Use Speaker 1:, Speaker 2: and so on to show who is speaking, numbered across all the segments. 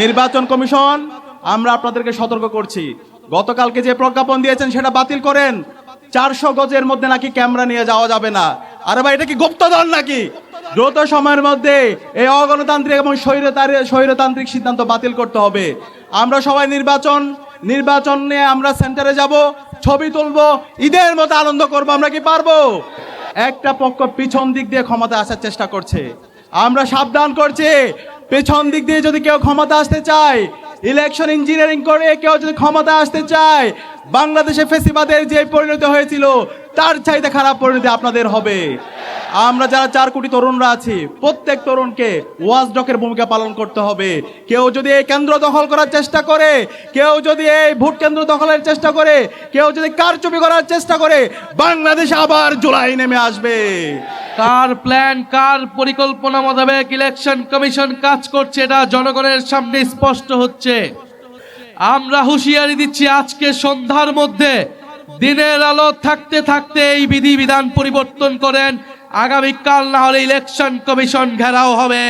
Speaker 1: নির্বাচন কমিশন আমরা আপনাদেরকে সতর্ক করছি, গতকালকে যে প্রজ্ঞাপন দিয়েছেন সেটা বাতিল করেন। 400 গজের মধ্যে নাকি ক্যামেরা নিয়ে যাওয়া যাবে না। আরে ভাই, এটা কি গুপ্তধন নাকি? দ্রুত সময়ের মধ্যে এই অগণতান্ত্রিক এবং স্বৈরতান্ত্রিক সিদ্ধান্ত বাতিল করতে হবে। আমরা সবাই নির্বাচন নিয়ে আমরা সেন্টারে যাব, ছবি তুলবো, ঈদের মতো আনন্দ করব। আমরা কি পারবো? একটা পক্ষ পিছন দিক দিয়ে ক্ষমতা আসার চেষ্টা করছে। আমরা সাবধান করছি, পেছন দিক দিয়ে যদি কেউ ক্ষমতা আসতে চায়, ইলেকশন ইঞ্জিনিয়ারিং করে কেউ যদি ক্ষমতা আসতে চায়, বাংলাদেশে ফেসিবাদের যে পরিণতি হয়েছিল তার চাইতে খারাপ পরিণতি আপনাদের হবে। আমরা যারা 4 কোটি তরুণরা আছি, প্রত্যেক তরুণকে ওয়াচডগের ভূমিকা পালন করতে হবে। কেউ যদি এই কেন্দ্র দখল করার চেষ্টা করে, কেউ যদি এই ভোট কেন্দ্র দখলের চেষ্টা করে, কেউ যদি কারচুপি করার চেষ্টা করে, বাংলাদেশে আবার জুলাই নেমে আসবে।
Speaker 2: কার প্ল্যান, কার পরিকল্পনা মোতাবেক ইলেকশন কমিশন কাজ করছে এটা জনগণের সামনে স্পষ্ট হচ্ছে। আমরা হুঁশিয়ারি দিচ্ছি, আজকে সন্ধ্যার মধ্যে দিনের আলো থাকতে থাকতে এই বিধিবিধান পরিবর্তন করেন, আগামীকাল না হলে ইলেকশন কমিশন ঘেরাও হবে।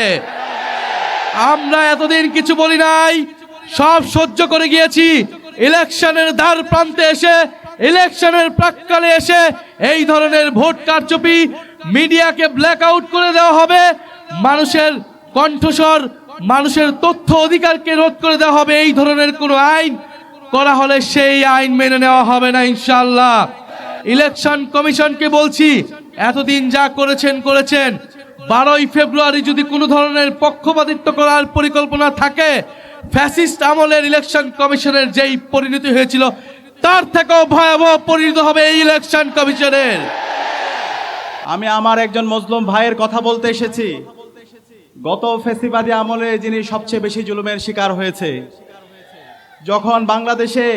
Speaker 2: আমরা এতদিন কিছু বলি নাই, সব সহ্য করে গিয়েছি। ইলেকশনের দ্বার প্রান্তে এসে, ইলেকশনের প্রাক্কালে এসে এই ধরনের ভোট কারচুপি, মিডিয়াকে ব্ল্যাক আউট করে দেওয়া হবে, মানুষের কণ্ঠস্বর, মানুষের তথ্য অধিকারকে রোধ করে দেওয়া হবে। এই ধরনের কোনো আইন করা হলে সেই আইন মেনে নেওয়া হবে না ইনশাআল্লাহ। ইলেকশন কমিশনকে বলছি, এতদিন যা করেছেন 12ই ফেব্রুয়ারি যদি কোনো ধরনের পক্ষপাতিত্ব করার পরিকল্পনা থাকে, ফ্যাসিস্ট আমলের ইলেকশন কমিশনের যেই পরিণতি হয়েছিল তার থেকেও ভয়াবহ পরিণতি হবে এই ইলেকশন কমিশনের।
Speaker 1: আমি আমার একজন মজলুম ভাইয়ের কথা বলতে এসেছি। গত ফ্যাসিবাদী আমলে যিনি সবচেয়ে বেশি জুলুমের শিকার হয়েছে, যখন বাংলাদেশে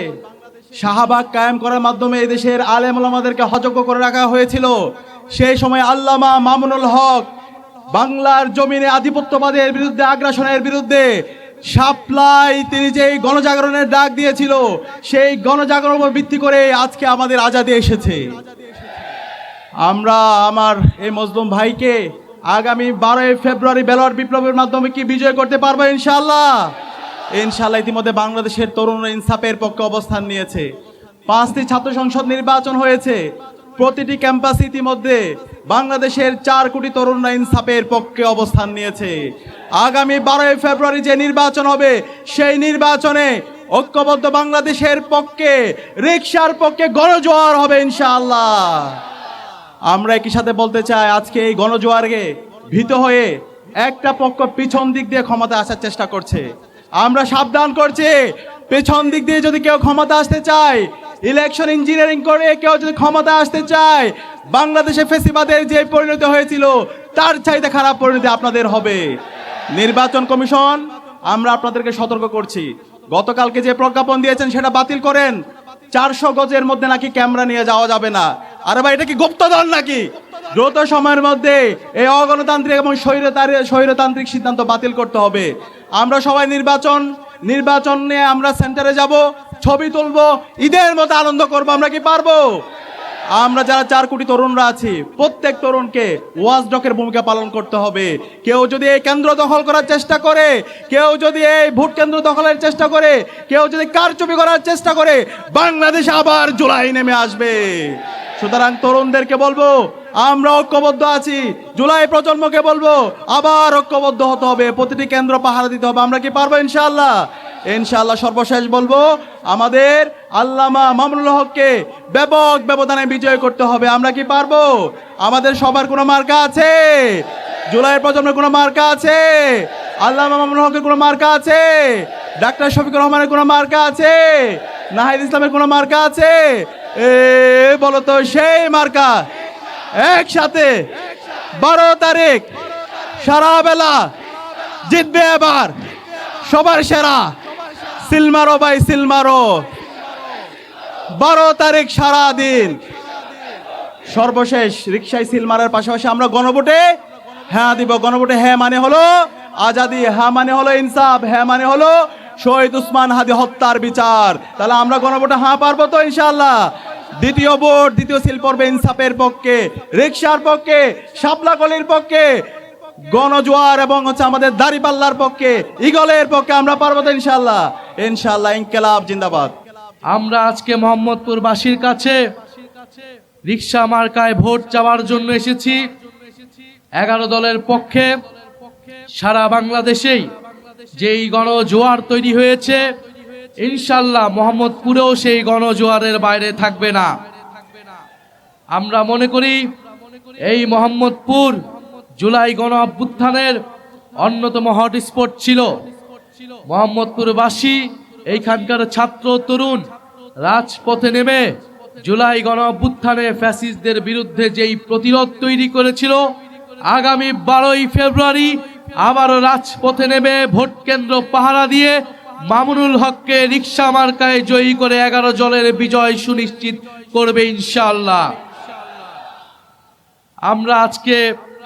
Speaker 1: শাহবাগ কায়েম করার মাধ্যমে এই দেশের আলেম ওলামাদেরকে হযজ্ঞ করে রাখা হয়েছিল, সেই সময় আল্লামা মামুনুল হক বাংলার জমিনে আধিপত্যবাদের বিরুদ্ধে, আগ্রাসনের বিরুদ্ধে শাপলায় তিনি যে গণজাগরণের ডাক দিয়েছিল, সেই গণজাগরণ উপর ভিত্তি করে আজকে আমাদের আজাদী এসেছে। আমরা আমার এই মজলুম ভাইকে আগামী 12ই ফেব্রুয়ারি ব্যালট বিপ্লবের মাধ্যমে কি বিজয় করতে পারবো ইনশাআল্লাহ? ইনশাআল্লাহ। ইতিমধ্যে বাংলাদেশের তরুণরা ইনসাফের পক্ষে অবস্থান নিয়েছে। 5টি ছাত্র সংসদ নির্বাচন হয়েছে। প্রতিটি ক্যাম্পাসে ইতিমধ্যে বাংলাদেশের 4 কোটি তরুণরা ইনসাফের পক্ষে অবস্থান নিয়েছে। আগামী 12ই ফেব্রুয়ারি যে নির্বাচন হবে, সেই নির্বাচনে ঐক্যবদ্ধ বাংলাদেশের পক্ষে, রিকশার পক্ষে গণজোয়ার হবে ইনশাআল্লাহ। আমরা একই সাথে বলতে চাই, আজকে এই গণজোয়ারকে ভীত হয়ে একটা পক্ষ পিছন দিক দিয়ে ক্ষমতা আসার চেষ্টা করছে। আমরা সাবধান করছি, পেছন দিক দিয়ে যদি কেউ ক্ষমতা আসতে চায়, ইলেকশন ইঞ্জিনিয়ারিং করে কেউ যদি ক্ষমতা আসতে চায়, বাংলাদেশে ফেসিবাদের যে পরিণতি হয়েছিল তার চাইতে খারাপ পরিণতি আপনাদের হবে। নির্বাচন কমিশন আমরা আপনাদেরকে সতর্ক করছি, গতকালকে যে প্রজ্ঞাপন দিয়েছেন সেটা বাতিল করেন। 400 গজের মধ্যে নাকি ক্যামেরা নিয়ে যাওয়া যাবে না। আরে ভাই, এটা কি গুপ্তধন নাকি? দ্রুত সময়ের মধ্যে এই অগণতান্ত্রিক এবং স্বৈরতান্ত্রিক সিদ্ধান্ত বাতিল করতে হবে। আমরা সবাই নির্বাচন নিয়ে আমরা সেন্টারে যাব, ছবি তুলবো, ঈদের মতো আনন্দ করব। আমরা কি পারবো? আমরা যারা 4 কোটি তরুণরা আছি, প্রত্যেক তরুণকে ওয়াচডগের ভূমিকা পালন করতে হবে। কেউ যদি এই কেন্দ্র দখল করার চেষ্টা করে, কেউ যদি এই ভোট কেন্দ্র দখলের চেষ্টা করে, কেউ যদি কারচুপি করার চেষ্টা করে, বাংলাদেশে আবার জুলাই নেমে আসবে। সুতরাং তরুণদেরকে বলবো, আমরা ঐক্যবদ্ধ আছি। জুলাই প্রজন্মকে বলবো, আবার ঐক্যবদ্ধ হতে হবে, প্রতিটি কেন্দ্র পাহারা দিতে হবে। আমরা কি পারবো ইনশাআল্লাহ? ইনশাআল্লাহ। সর্বশেষ বলবো, আমাদের আল্লামা মামুনুল হককে ব্যাপক ব্যবধানে বিজয় করতে হবে। আমরা কি পারবো? আমাদের সবার কোনো মার্কা আছে? জুলাইয়ের প্রজন্মের কোনো মার্কা আছে? আল্লামা মামুনুল হকের কোনো মার্কা আছে? ডাক্তার শফিকুর রহমানের কোনো মার্কা আছে? নাহিদ ইসলামের কোনো মার্কা আছে? বলো তো সেই মার্কা। একসাথে 12 তারিখ সারা বেলা জিতবে এবার সবার সেরা সিলমারো ভাই, সিলমারো। 12 তারিখ সারা দিন। সর্বশেষ রিকশায় সিলমারের পাশাপাশি আমরা গণভোটে হ্যাঁ দিব। গণভোটে হ্যাঁ মানে হলো আজাদি, হ্যাঁ মানে হলো ইনসাফ, হ্যাঁ মানে হলো শহীদ উসমান হাদি হত্যার বিচার। তাহলে আমরা গণভোটে হ্যাঁ পারবো তো ইনশাআল্লাহ? দ্বিতীয় সিল পড়বে ইনসাফের পক্ষে, রিকশার পক্ষে, শাপলা গলির পক্ষে, গণজোয়ার এবং আমাদের দাঁড়িপাল্লার পক্ষে, ইগলের পক্ষে আমরা পারবো তো ইনশাআল্লাহ। ইনশাআল্লাহ, ইনকিলাব জিন্দাবাদ।
Speaker 2: আমরা আজকে মোহাম্মদপুরবাসীর কাছে রিকশা মার্কায় ভোট চাওয়ার জন্য এসেছি। 11 দলের পক্ষে সারা বাংলাদেশেই যেই গণজোয়ার তৈরি হয়েছে, ইনশাআল্লাহ মোহাম্মদপুরেও সেই গণজোয়ারের বাইরে থাকবে না। আমরা মনে করি এই মোহাম্মদপুর জুলাই গণ অভ্যুত্থানের অন্যতম হটস্পট ছিল। মোহাম্মদপুরবাসী, এইখানকার ছাত্র তরুণ রাজপথে নেমে জুলাই গণ অভ্যুত্থানে ফ্যাসিস্টদের বিরুদ্ধে যেই প্রতিরোধ তৈরি করেছিল, আগামী 12ই ফেব্রুয়ারি আবারও রাজপথে নেমে ভোট কেন্দ্র পাহারা দিয়ে মামুনুল হককে রিকশা মার্কায় জয়ী করে 11 দলের বিজয় সুনিশ্চিত করবে ইনশাআল্লাহ। আমরা আজকে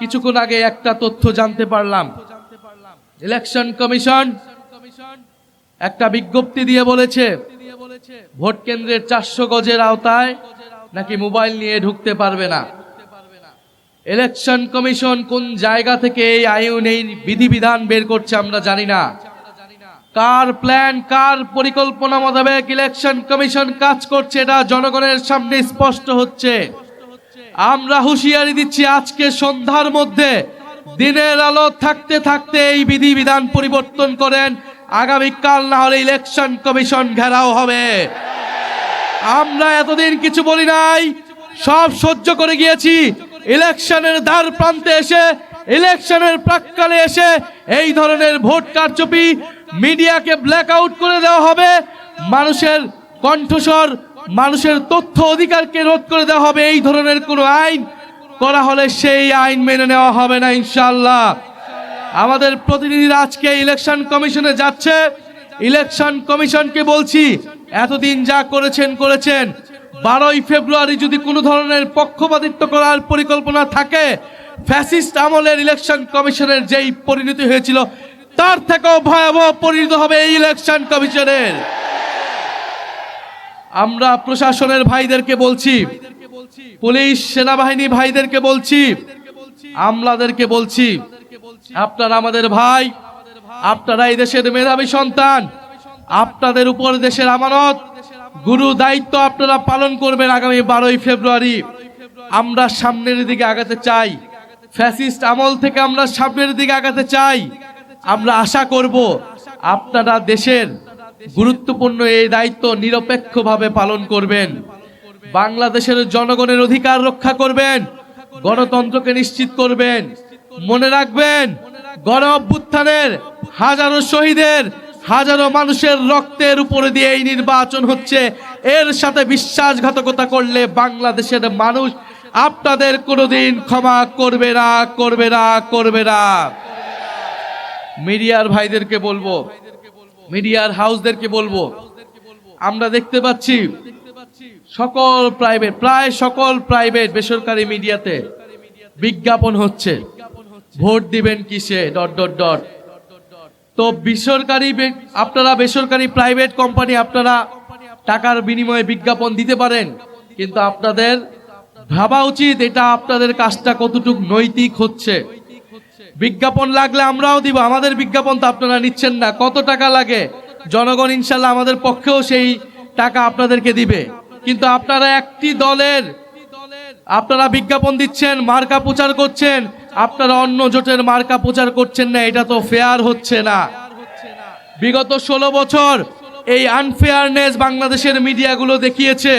Speaker 2: কিছুক্ষণ আগে একটা তথ্য জানতে পারলাম, ইলেকশন কমিশন একটা বিজ্ঞপ্তি দিয়ে বলেছে ভোট কেন্দ্রের 400 গজের আওতায় নাকি মোবাইল নিয়ে ঢুকতে পারবে না। ইলেকশন কমিশন কোন জায়গা থেকে এই আইন, এই বিধিবিধান বের করছে আমরা জানি না। কার প্ল্যান, কার পরিকল্পনা মোতাবেক ইলেকশন কমিশন কাজ করছে এটা জনগণের সামনে স্পষ্ট হচ্ছে। আমরা হুঁশিয়ারি দিচ্ছি, আজকে সন্ধ্যার মধ্যে, দিনের আলো থাকতে থাকতে এই বিধিবিধান পরিবর্তন করেন। আগামীকাল না হলে ইলেকশন কমিশন ঘেরাও হবে। আমরা এতদিন কিছু বলি নাই, সব সহ্য করে গিয়েছি। ইলেকশনের দ্বার প্রান্তে এসে, ইলেকশনের প্রাক্কালে এসে এই ধরনের ভোট কারচুপি, মিডিয়াকে ব্ল্যাক আউট করে দেওয়া হবে, মানুষের কণ্ঠস্বর, মানুষের তথ্য অধিকারকে রোধ করে দেওয়া হবে, এই ধরনের কোনো আইন করা হলে সেই আইন মেনে নেওয়া হবে না ইনশাআল্লাহ। আমাদের প্রতিনিধিরা আজকে ইলেকশন কমিশনে যাচ্ছে। ইলেকশন কমিশনকে বলছি, এতদিন যা করেছেন, 12ই ফেব্রুয়ারি যদি কোনো ধরনের পক্ষপাতিত্ব করার পরিকল্পনা থাকে, ফ্যাসিস্ট আমলের ইলেকশন কমিশনের যেই পরিণতি হয়েছিল তার থেকেও ভয়াবহ পরিণত হবে এই ইলেকশন কমিশনের। আমরা প্রশাসনের ভাইদেরকে বলছি, পুলিশ সেনাবাহিনী ভাইদেরকে বলছি, আমলাদেরকে বলছি, আপনারা আমাদের ভাই, আপনারা এই দেশের মেধাবী সন্তান, আপনাদের উপর দেশের আমানত, গুরু দায়িত্ব আপনারা পালন করবেন। আগামী 12ই ফেব্রুয়ারি আমরা সামনের দিকে আগাতে চাই, ফ্যাসিস্ট আমল থেকে আমরা সামনের দিকে আগাতে চাই। আমরা আশা করব আপনারা দেশের গুরুত্বপূর্ণ এই দায়িত্ব নিরপেক্ষভাবে পালন করবেন, বাংলাদেশের জনগণের অধিকার রক্ষা করবেন, গণতন্ত্রকে নিশ্চিত করবেন। মনে রাখবেন, গণ অভ্যুত্থানের হাজারো শহীদের, হাজারো মানুষের রক্তের উপরে দিয়ে এই নির্বাচন হচ্ছে। এর সাথে বিশ্বাসঘাতকতা করলে বাংলাদেশের মানুষ আপনাদের কোনোদিন ক্ষমা করবে না, করবে না, করবে না। মিডিয়ার ভাইদেরকে বলবো, মিডিয়ার হাউসদেরকে বলবো, আমরা দেখতে পাচ্ছি সকল প্রাইভেট, প্রায় সকল প্রাইভেট বেসরকারি মিডিয়াতে বিজ্ঞাপন হচ্ছে, ভোট দিবেন কিসে ... তো আপনারা বেসরকারি প্রাইভেট কোম্পানি, আপনারা টাকার বিনিময়ে বিজ্ঞাপন দিতে পারেন, কিন্তু আপনাদের ভাবা উচিত এটা আপনাদের কাজটা কতটুকু নৈতিক হচ্ছে। বিজ্ঞাপন লাগলে আমরাও দিব, আমাদের বিজ্ঞাপন তো আপনারা নিচ্ছেন না। কত টাকা লাগে, জনগণ ইনশাল্লাহ আমাদের পক্ষেও সেই টাকা আপনাদেরকে দিবে। কিন্তু আপনারা একটি দলের আপনারা বিজ্ঞাপন দিচ্ছেন, মার্কা প্রচার করছেন, আপনারা অন্য জোটের মার্কা প্রচার করছেন না, এটা তো ফেয়ার হচ্ছে না। বিগত 16 বছর এই আনফেয়ারনেস বাংলাদেশের মিডিয়াগুলো দেখিয়েছে।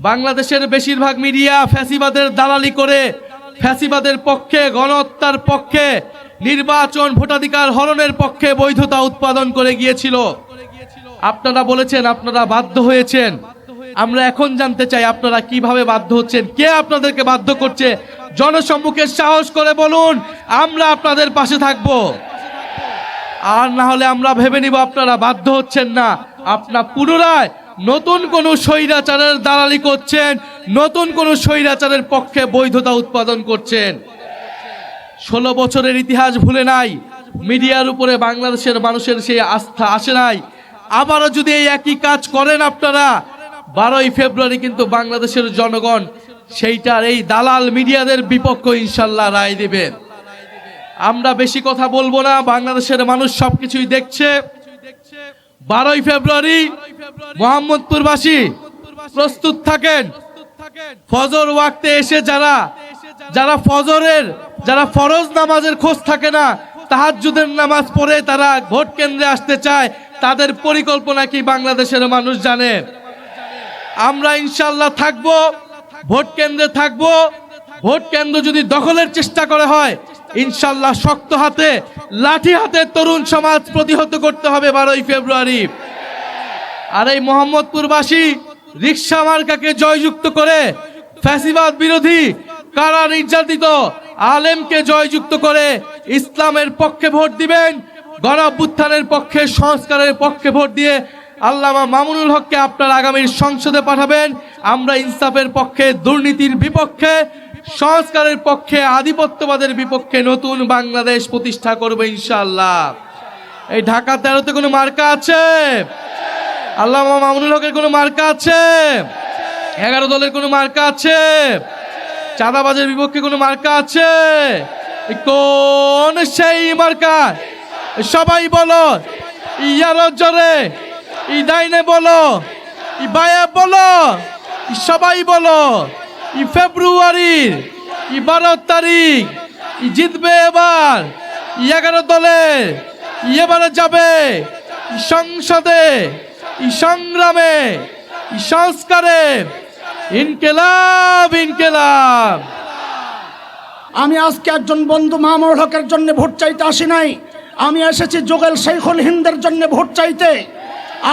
Speaker 2: বাংলাদেশের বেশিরভাগ মিডিয়া ফ্যাসিবাদের দালালি করে, ফ্যাসিবাদের পক্ষে, গণহত্যার পক্ষে, নির্বাচন ভোটাধিকার হরণের পক্ষে বৈধতা উৎপাদন করে গিয়েছিল। আপনারা বলেছেন আপনারা বাধ্য হয়েছেন। আমরা এখন জানতে চাই আপনারা কিভাবে বাধ্য হচ্ছেন, কে আপনাদেরকে বাধ্য করছে? জনসম্মুখে সাহস করে বলুন, আমরা আপনাদের পাশে থাকব। আর না হলে আমরা ভেবে নিব আপনারা বাধ্য হচ্ছেন না, আপনারা পুনরায় নতুন কোন স্বৈরাচারের দালালি করছেন, নতুন কোন স্বৈরাচারের পক্ষে বৈধতা উৎপাদন করছেন। 16 বছরের ইতিহাস ভুলে নাই, মিডিয়ার উপরে বাংলাদেশের মানুষের সেই আস্থা আসে নাই। আবারও যদি এই একই কাজ করেন আপনারা, 12ই ফেব্রুয়ারি কিন্তু বাংলাদেশের জনগণ সেইটার এই দালাল মিডিয়াদের বিপক্ষ ইনশাল্লাহ রায় দেবেন। আমরা বেশি কথা বলবো না, বাংলাদেশের মানুষ সবকিছুই দেখছে। 12ই ফেব্রুয়ারি মোহাম্মদপুরবাসী প্রস্তুত থাকেন। ফজর ওয়াক্তে এসে যারা ফরজ নামাজের খোঁজ থাকে না, তাহাজ্জুদের নামাজ পড়ে তারা ভোট কেন্দ্রে আসতে চায়, তাদের পরিকল্পনা কি বাংলাদেশের মানুষ জানে? আমরা ইনশাআল্লাহ থাকবো, ভোট কেন্দ্রে থাকবো। ভোট কেন্দ্র যদি দখলের চেষ্টা করা হয়, ইনশাআল্লাহ শক্ত হাতে লাঠি হাতে তরুণ সমাজ প্রতিহত করতে হবে 12ই ফেব্রুয়ারি। আর এই মোহাম্মদপুরবাসী রিকশা মার্কাকে জয়যুক্ত করে ফ্যাসিবাদ বিরোধী কারা নির্যাতিত আলেমকে জয়যুক্ত করে ইসলামের পক্ষে ভোট দিবেন, গণ অভ্যুত্থানের পক্ষে, সংস্কারের পক্ষে ভোট দিয়ে আল্লামা মামুনুল হককে আপনার আগামীর সংসদে পাঠাবেন। আমরা ইনসাফের পক্ষে, দুর্নীতির বিপক্ষে, সংস্কারের পক্ষে, আধিপত্যবাদের বিপক্ষে নতুন বাংলাদেশ প্রতিষ্ঠা করবে ইনশাআল্লাহ। এই ঢাকা 13-তে কোনো মার্কা আছে? আল্লামা মামুনুল হকের কোনো মার্কা আছে? 11 দলের কোনো মার্কা আছে? চাঁদাবাজের বিপক্ষে কোনো মার্কা আছে? কোন সেই মার্কা? সবাই বলো, ইয়ারো জোরে, ই ডাইনে বলো, ই বায়ে বলো, সবাই বলো। ই ফেব্রুয়ারির 12 তারিখ জিতবে এবার 11 দলের, এবারে যাবে সংসদে, সংগ্রামে, সংস্কারে। ইনকিলাব, ইনকিলাব।
Speaker 3: আমি আজকে একজন বন্ধু মামুনুল হকের জন্য ভোট চাইতে আসি নাই, আমি এসেছি জোগেল শেখুল হিন্দের জন্য ভোট চাইতে।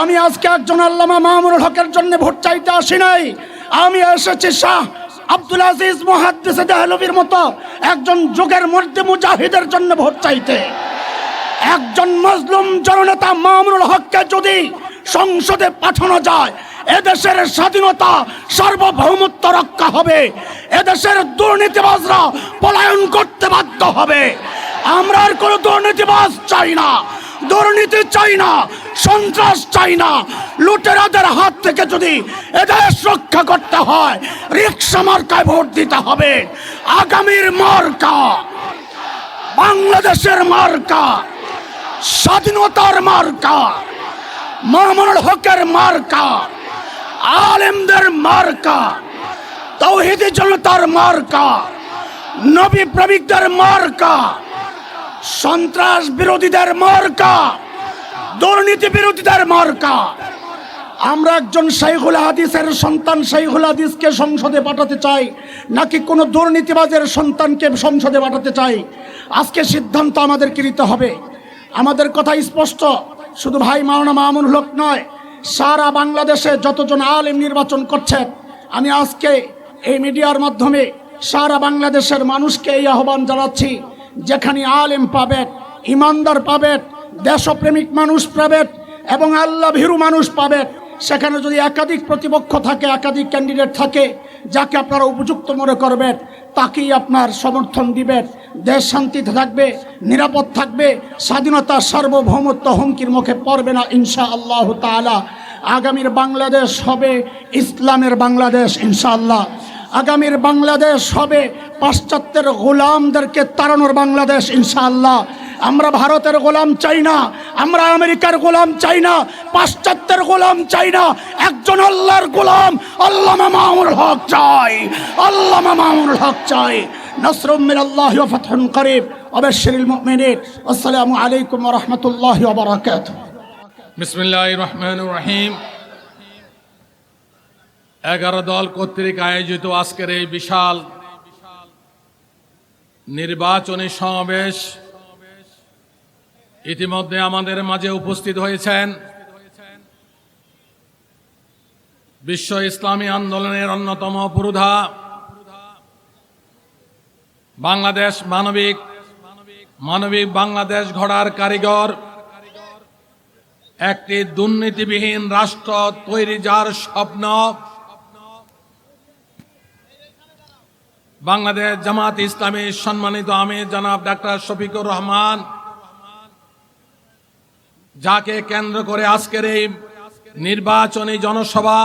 Speaker 3: আমি আজকে একজন আল্লামা মামুনুল হকের জন্য ভোট চাইতে আসি নাই, আমি এসেছি শাহ আব্দুল আজিজ মুহাদ্দিস দেহলভির মতো একজন যুগের মর্দে মুজাহিদের জন্য ভোট চাইতে। একজন মজলুম জননেতা মামুনুল হককে যদি সংসদে পাঠানো যায়, এদেশের স্বাধীনতা, সার্বভৌমত্ব রক্ষা হবে, এদেশের দুর্নীতিবাজরা পলায়ন করতে বাধ্য হবে। আমরা আর কোনো দুর্নীতিবাজ চাই না, দুর্নীতি চাই না, সন্ত্রাস চাই না। লুটেরাদের হাত থেকে যদি এদেশ রক্ষা করতে হয়, রিকশা মার্কায় ভোট দিতে হবে। আগামীর মার্কা বাংলাদেশের মার্কা, স্বাধীনতার মার্কা, মামুনুল হকের মার্কা, আলেমদের মার্কা, তাওহীদি জনতার মার্কা, নবী প্রেমিকদের মার্কা, সন্ত্রাস বিরোধীদের মার্কা, দুর্নীতি বিরোধীদের মার্কা। আমরা একজন শাইখুল হাদিসের সন্তান শাইখুল হাদিসকে সংসদে পাঠাতে চাই, নাকি কোনো দুর্নীতিবাজের সন্তানকে সংসদে পাঠাতে চাই, আজকে সিদ্ধান্ত আমাদেরকে নিতে হবে। আমাদের কথা স্পষ্ট, শুধু ভাই মাওলানা মামুনুল হক নয়, সারা বাংলাদেশে যতজন আলেম নির্বাচন করছেন, আমি আজকে এই মিডিয়ার মাধ্যমে সারা বাংলাদেশের মানুষকে এই আহ্বান জানাচ্ছি, যেখানে আলেম পাবেন, ইমানদার পাবেন, দেশপ্রেমিক মানুষ পাবেন এবং আল্লাহ ভীরু মানুষ পাবেন, সেখানে যদি একাধিক প্রতিপক্ষ থাকে, একাধিক ক্যান্ডিডেট থাকে, যাকে আপনারা উপযুক্ত মনে করবেন তাকেই আপনার সমর্থন দিবেন। দেশ শান্তিতে থাকবে, নিরাপদ থাকবে, স্বাধীনতা, সার্বভৌমত্ব হুমকির মুখে পড়বে না ইনশাআল্লাহ তাআলা। আগামীর বাংলাদেশ হবে ইসলামের বাংলাদেশ ইনশাআল্লাহ। আগামীর বাংলাদেশ হবে পাশ্চাত্যের গোলামদেরকে তাড়ানোর বাংলাদেশ ইনশাআল্লাহ। আমরা ভারতের গোলাম চাই না, আমরা আমেরিকার গোলাম চাই না, পাশ্চাত্যের গোলাম চাই না, একজন আল্লাহর গোলাম আল্লামা মামুনুল হক চাই, আল্লামা মামুনুল হক চাই। নাসরুম মিনাল্লাহি ওয়া ফাতহুন করিব ওয়া বাশশিরিল মুমিনিন। আসসালামু আলাইকুম ওয়া রাহমাতুল্লাহি ওয়া বারাকাতুহু।
Speaker 4: বিসমিল্লাহির রহমানির রহিম। 11 দল কর্তৃক আয়োজিত আজকের এই বিশাল নির্বাচনী সমাবেশ, ইতিমধ্যে আমাদের মাঝে উপস্থিত হয়েছেন বিশ্ব ইসলামী আন্দোলনের অন্যতম পুরোধা, বাংলাদেশ মানবিক বাংলাদেশ গড়ার কারিগর, একটি দুর্নীতিবিহীন রাষ্ট্র তৈরি যার স্বপ্ন, বাংলাদেশ জামাত ইসলামী সম্মানিত আমির জনাব ডাক্তার শফিকুর রহমান, যাকে কেন্দ্র করে আজকের এই নির্বাচনী জনসভা,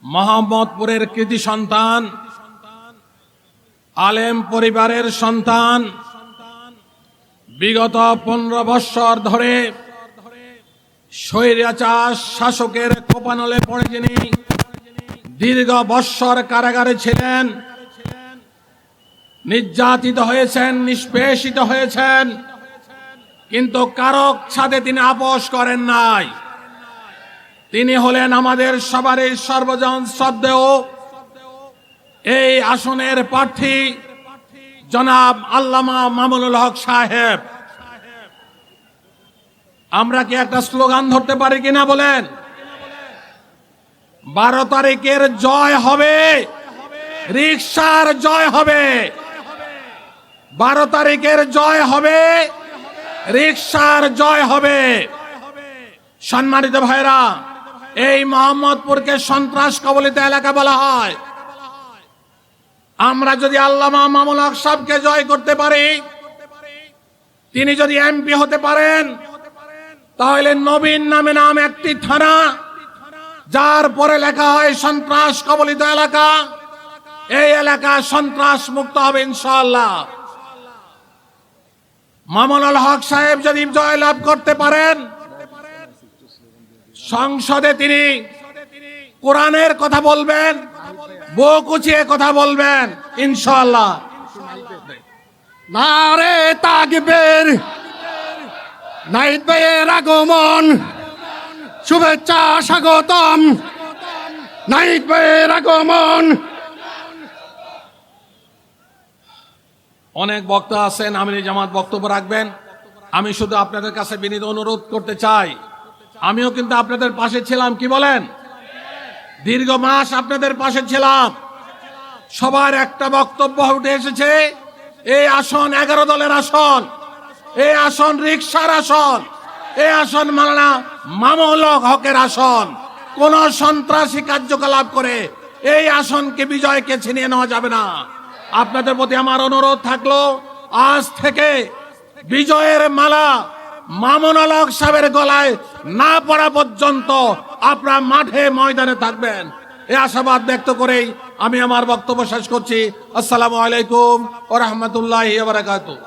Speaker 4: মোহাম্মদপুরের কৃতি সন্তান, আলেম পরিবারের সন্তান, বিগত 15 বৎসর ধরে স্বৈরাচার শাসকের কোপানলে পড়ে যিনি দীর্ঘ বৎসর কারাগারে ছিলেন, নির্যাতিত হয়েছেন, নিষ্পেষিত হয়েছেন, কিন্তু কারক ছাদে তিনি আপোষ করেন নাই। তিনি হলেন আমাদের সবারই সর্বজন শ্রদ্ধেয় এই আসনের প্রার্থী জনাব আল্লামা মামুনুল হক সাহেব। আমরা কি একটা স্লোগান ধরতে পারি কিনা বলেন? 12 তারিখের জয় হবে, রিকশার জয় হবে। 12 তারিখের জয় হবে, রিকশার জয় হবে। সম্মানিত ভাইরা, এই মোহাম্মদপুরকে সন্ত্রাস কবলিত এলাকা বলা হয়। আমরা যদি আল্লামা মামুনুল হক সাহেবকে জয় করতে পারি, তিনি যদি এমপি হতে পারেন, তাহলে নবীন নাম একটি থানা, যার পরে লেখা হয় সন্ত্রাস কবলিত এলাকা। এই এলাকা সন্ত্রাস মুক্ত হবে ইনশাআল্লাহ। মামুনুল হক সাহেব যদি জয়লাভ করতে পারেন, সংসদে তিনি কোরআনের কথা বলবেন, বুক উঁচিয়ে কথা বলবেন ইনশাআল্লাহ।
Speaker 3: নারে তাকবীর, নাহিদ ভাইয়ের আগমন, শুভেচ্ছা স্বাগতম, নাহিদ ভাইয়ের আগমন।
Speaker 4: অনেক বক্তা আছেন, আমির জামাত বক্তব্য রাখবেন। আমি শুধু আপনাদের কাছে বিনীত অনুরোধ করতে চাই, আমিও কিন্তু আপনাদের পাশে ছিলাম, কি বলেন? দীর্ঘ মাস আপনাদের পাশে ছিলাম। সবার একটা বক্তব্য উঠে এসেছে, এই আসন 11 দলের আসন, এই আসন রিকশার আসন, এই আসন মাওলানা মামুনুল হকের আসন। কোন সন্ত্রাসী কার্যকলাপ করে এই আসনকে বিজয়কে ছিনিয়ে নেওয়া যাবে না। আপনাদের প্রতি আমার অনুরোধ থাকলো, আজ থেকে বিজয়ের মালা মামুনুল হক সাহেবের গলায় না পড়া পর্যন্ত আপনারা মাঠে ময়দানে থাকবেন। এই আশাবাদ ব্যক্ত করেই আমি আমার বক্তব্য শেষ করছি। আসসালামু আলাইকুম ওয়া রাহমাতুল্লাহি ওয়া বারাকাতুহু।